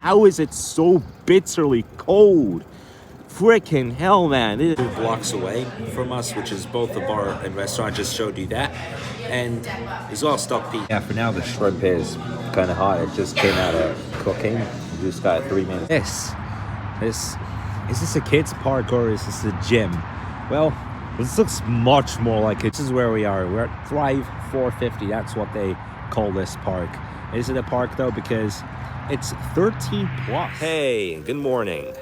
How is it so bitterly cold? Freaking hell, man. 2 blocks away from us, which is both the bar and restaurant. I just showed you that. And it's all stuffed peas. Yeah, for now the shrimp is kind of hot. It just came out of cooking. We just got 3 minutes. Is this a kids park or is this a gym? Well, this looks much more like it. This is where we are. We're at Thrive 450. That's what they call this park. Is it a park though? Because it's 13 plus. Hey, good morning.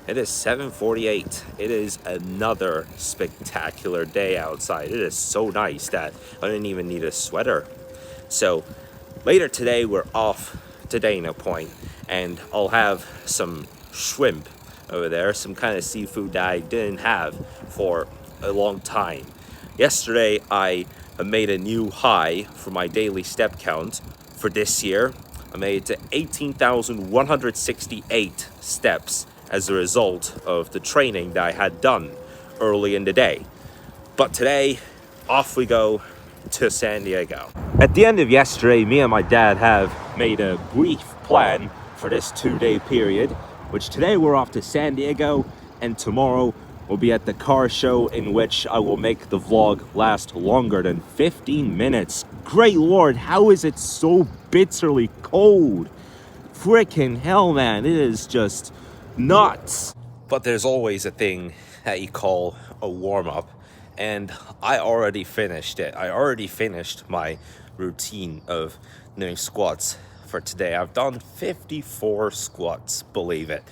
It is 7:48. It is another spectacular day outside. It is so nice that I didn't even need a sweater. So later today, we're off to Dana Point, and I'll have some shrimp over there, some kind of seafood that I didn't have for a long time. Yesterday, I made a new high for my daily step count for this year. I made it to 18,168 steps as a result of the training that I had done early in the day. But today, off we go to San Diego. At the end of yesterday, me and my dad have made a brief plan for this 2-day period, which today we're off to San Diego, and tomorrow we'll be at the car show, in which I will make the vlog last longer than 15 minutes. Great Lord, how is it so bitterly cold? Freaking hell, man. It is just nuts. But there's always a thing that you call a warm-up, and I already finished it. I already finished my routine of doing squats for today. I've done 54 squats, believe it.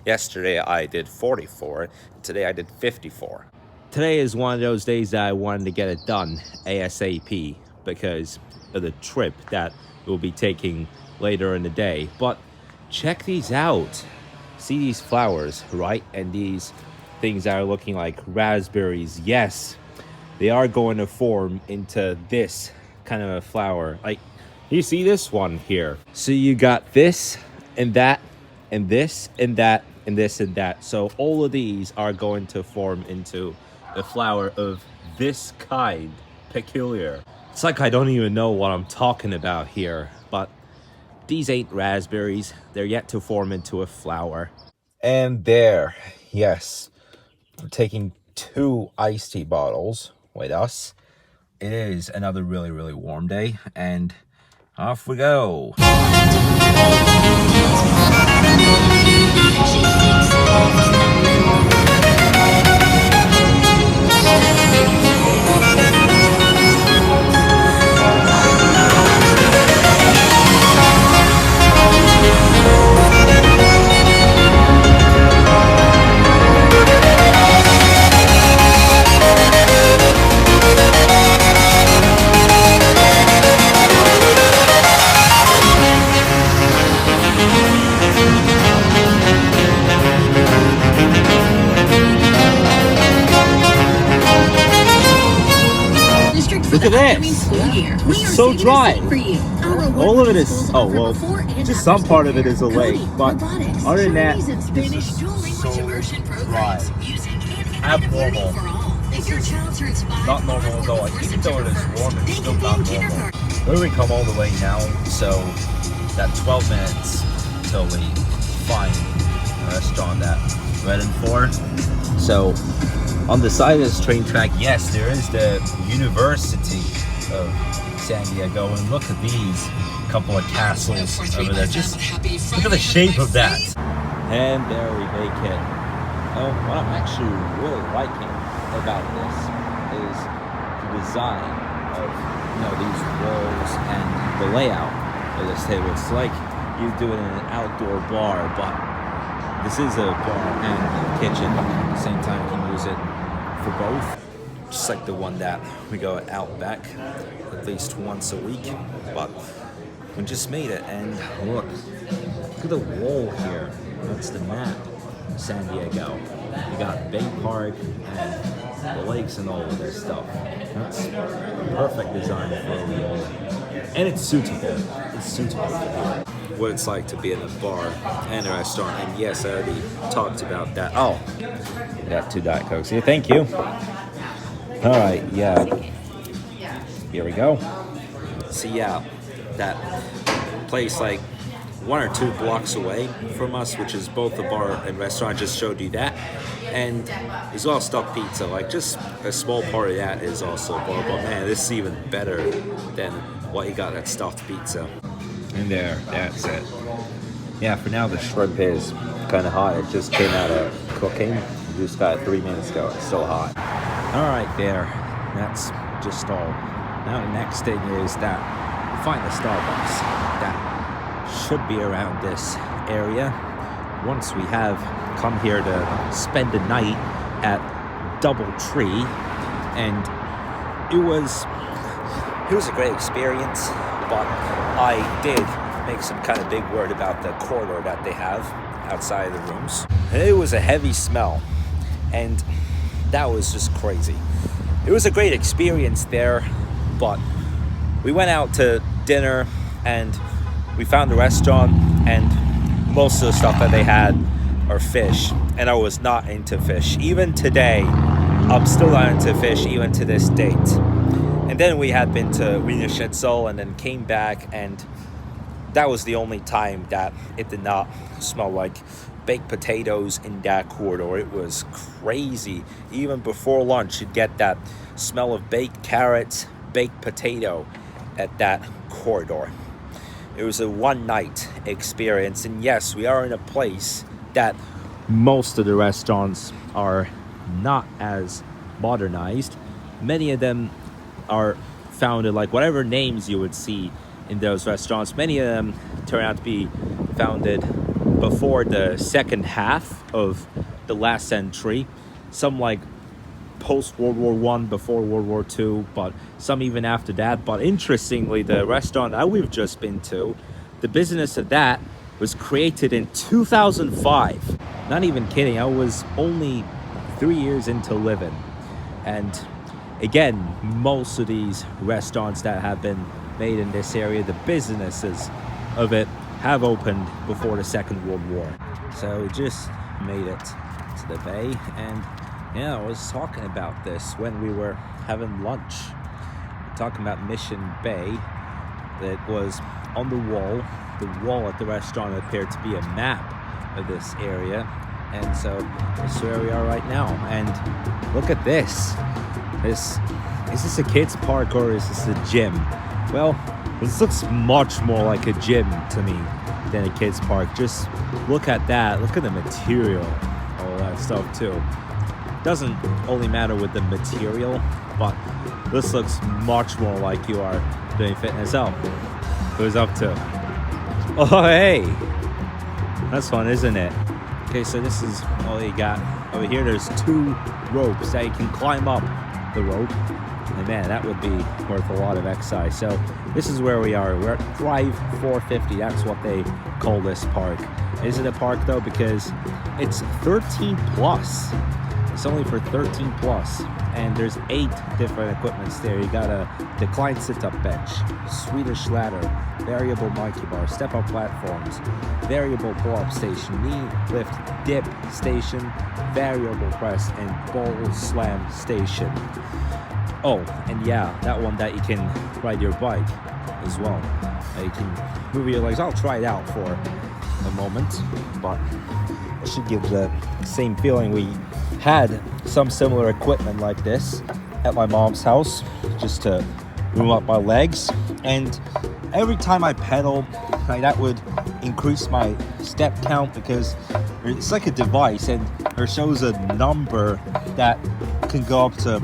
Yesterday I did 44, today I did 54. Today is one of those days that I wanted to get it done ASAP because of the trip that we'll be taking later in the day. But check these out. See these flowers, right? And these things that are looking like raspberries. Yes, they are going to form into this kind of a flower. Like, you see this one here? So you got this and that and this and that and this and that. So all of these are going to form into a flower of this kind. Peculiar. It's like I don't even know what I'm talking about here, but these ain't raspberries. They're yet to form into a flower. And there, yes, we're taking 2 iced tea bottles with us. It is another really, really warm day, and off we go. Look at this. It's so dry. All of it is, oh well, just some part of it is a lake, but other than that, this is so dry. Abnormal. This is not normal at all. Even though it is warm, it's still not normal. We come all the way now, so that 12 minutes till we find a restaurant that we're heading for. So on the side of this train track, yes, there is the University of San Diego, and look at these couple of castles over there. Just look at the shape of that. And there we make it. Oh, what I'm actually really liking about this is the design of, you know, these walls and the layout of this table. It's like you do it in an outdoor bar, but this is a bar and kitchen at the same time. You can use it for both, just like the one that we go out back at least once a week. But we just made it, and look at the wall here. That's the map of San Diego. You got Bay Park and the lakes and all of this stuff. That's a perfect design for a wall, and it's suitable. It's suitable for that. What it's like to be in a bar and a restaurant, and yes, I already talked about that. Oh, I got 2 Diet Cokes here. Thank you. All right, yeah. Here we go. So yeah, that place like 1 or 2 blocks away from us, which is both the bar and restaurant. I just showed you that. And as well, stuffed pizza. Like, just a small part of that is also a bar. But man, this is even better than what you got at stuffed pizza. And there, that's it. Yeah, for now the shrimp is kind of hot. It just came out of cooking. Just got it 3 minutes ago. It's still hot. All right, there. That's just all. Now the next thing is that we find the Starbucks that should be around this area. Once we have come here to spend the night at DoubleTree, and it was a great experience, but I did make some kind of big word about the corridor that they have outside of the rooms. It was a heavy smell, and that was just crazy. It was a great experience there, but we went out to dinner and we found a restaurant, and most of the stuff that they had are fish, and I was not into fish. Even today, I'm still not into fish, even to this date. And then we had been to Wiener Schnitzel and then came back, and that was the only time that it did not smell like baked potatoes in that corridor. It was crazy. Even before lunch, you'd get that smell of baked carrots, baked potato at that corridor. It was a one-night experience, and yes, we are in a place that most of the restaurants are not as modernized. Many of them are founded, like whatever names you would see in those restaurants, many of them turn out to be founded before the second half of the last century. Some like post World War I, before World War II, but some even after that. But interestingly, the restaurant that we've just been to, the business of that was created in 2005. Not even kidding, I was only 3 years into living. And again, most of these restaurants that have been made in this area, the businesses of it have opened before the Second World War. So we just made it to the bay, and yeah, I was talking about this when we were having lunch. We're talking about Mission Bay. That was on the wall. The wall at the restaurant appeared to be a map of this area, and so this is where we are right now. And look at this. Is this a kids park or is this a gym? Well, this looks much more like a gym to me than a kids park. Just look at that. Look at the material, all that stuff too. Doesn't only matter with the material, but this looks much more like you are doing fitness. Oh, who's up to? Oh, hey, that's fun, isn't it? Okay, so this is all you got over here. There's 2 ropes that you can climb up the rope, and man, that would be worth a lot of exercise. So this is where we are. We're at Drive 450. That's what they call this park. Is it a park though? Because it's 13 plus. It's only for 13 plus, and there's 8 different equipments there. You got a decline sit-up bench, Swedish ladder, variable monkey bar, step-up platforms, variable pull-up station, knee lift dip station, variable press, and ball slam station. Oh, and yeah, that one that you can ride your bike as well. You can move your legs. I'll try it out for a moment, but it should give the same feeling. We had some similar equipment like this at my mom's house just to warm up my legs, and every time I pedal, like, that would increase my step count, because it's like a device and it shows a number that can go up to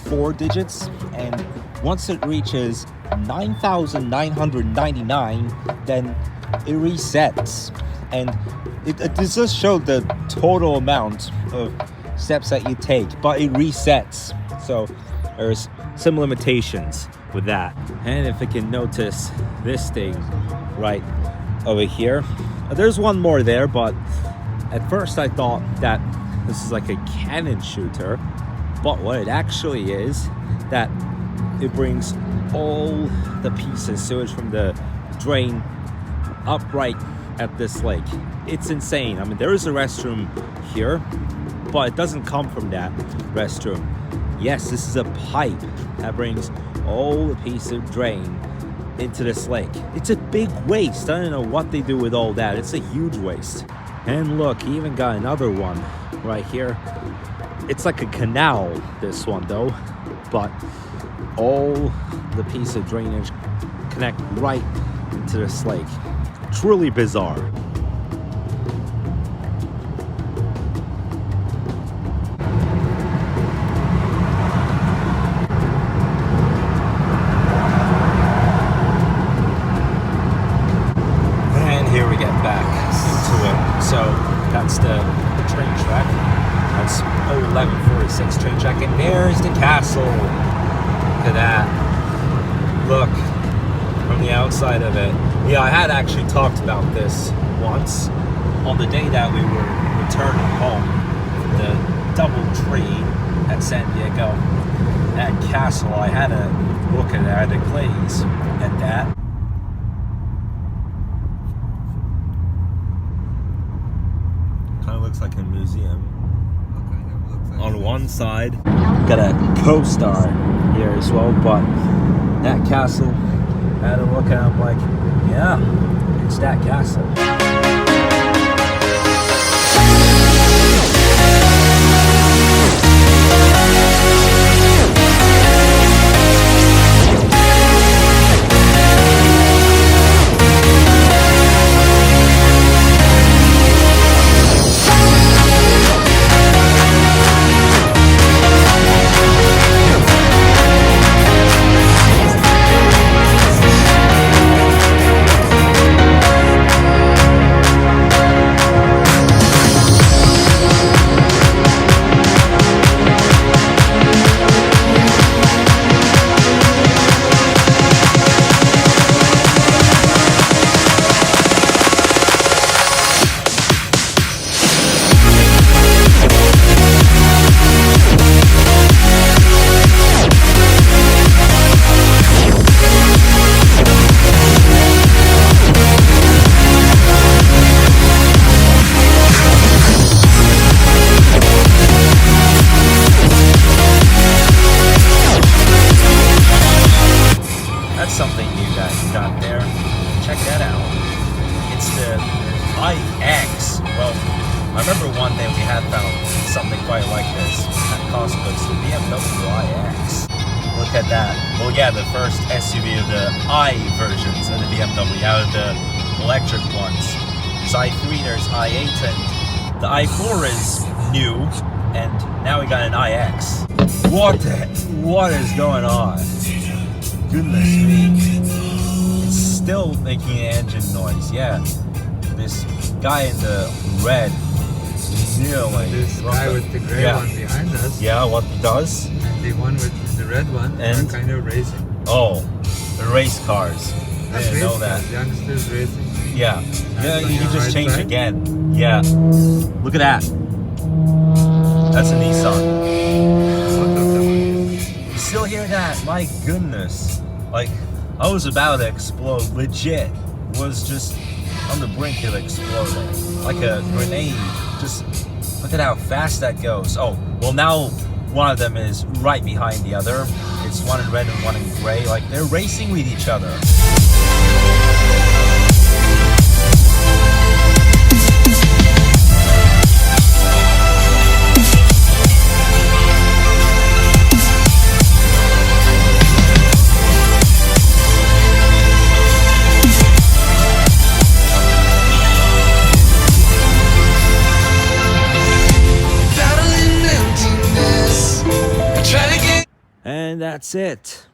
4 digits, and once it reaches 9,999, then it resets, and it does show the total amount of steps that you take, but it resets. So there's some limitations with that. And if you can notice this thing right over here, there's one more there, but at first I thought that this is like a cannon shooter, but what it actually is, that it brings all the pieces, sewage from the drain, up right at this lake. It's insane. I mean, there is a restroom here, but it doesn't come from that restroom. Yes, this is a pipe that brings all the pieces of drain into this lake. It's a big waste. I don't know what they do with all that. It's a huge waste. And look, he even got another one right here. It's like a canal, this one though, but all the piece of drainage connect right into this lake. Truly bizarre. Here we get back into it. So that's the train track. That's 1146 train track, and there's the castle. Look at that. Look from the outside of it. Yeah, I had actually talked about this once on the day that we were returning home from the double tree at San Diego. That castle, I had a look at it. I had a glaze at that. Looks like a museum. On one side, got a co-star here as well, but that castle, I had a look at it, I'm like, yeah, it's that castle. Something new that got there. Check that out. It's the iX. Well, I remember one day we had found something quite like this at Costco. It's the BMW iX. Look at that. Well, yeah, the first SUV of the I versions of the BMW out of the electric ones. There's i3, there's i8, and the i4 is new, and now we got an iX. What is going on? Goodness me. It's still making an engine noise, yeah. This guy in the red nearly. This guy with the grey one behind us. Yeah, what he does? And the one with the red one are kind of racing. Oh, the race cars. I didn't know that. Youngsters racing. Yeah. Yeah, you can just change again. Yeah. Look at that. That's a Nissan. You still hear that? My goodness. Like, I was about to explode. Legit. Was just on the brink of exploding. Like a grenade. Just look at how fast that goes. Oh, well now one of them is right behind the other. It's one in red and one in gray. Like, they're racing with each other. And that's it.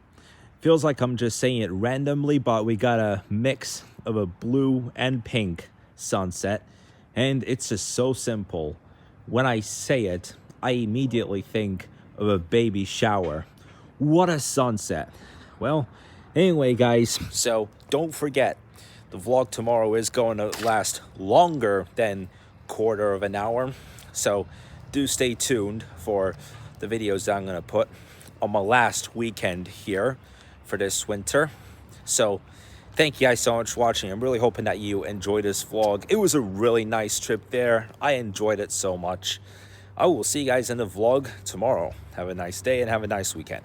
Feels like I'm just saying it randomly, but we got a mix of a blue and pink sunset, and it's just so simple. When I say it, I immediately think of a baby shower. What a sunset. Well, anyway, guys, so don't forget, the vlog tomorrow is going to last longer than quarter of an hour, so do stay tuned for the videos that I'm going to put on my last weekend here for this winter. So thank you guys so much for watching. I'm really hoping that you enjoyed this vlog. It was a really nice trip there. I enjoyed it so much. I will see you guys in the vlog tomorrow. Have a nice day and have a nice weekend.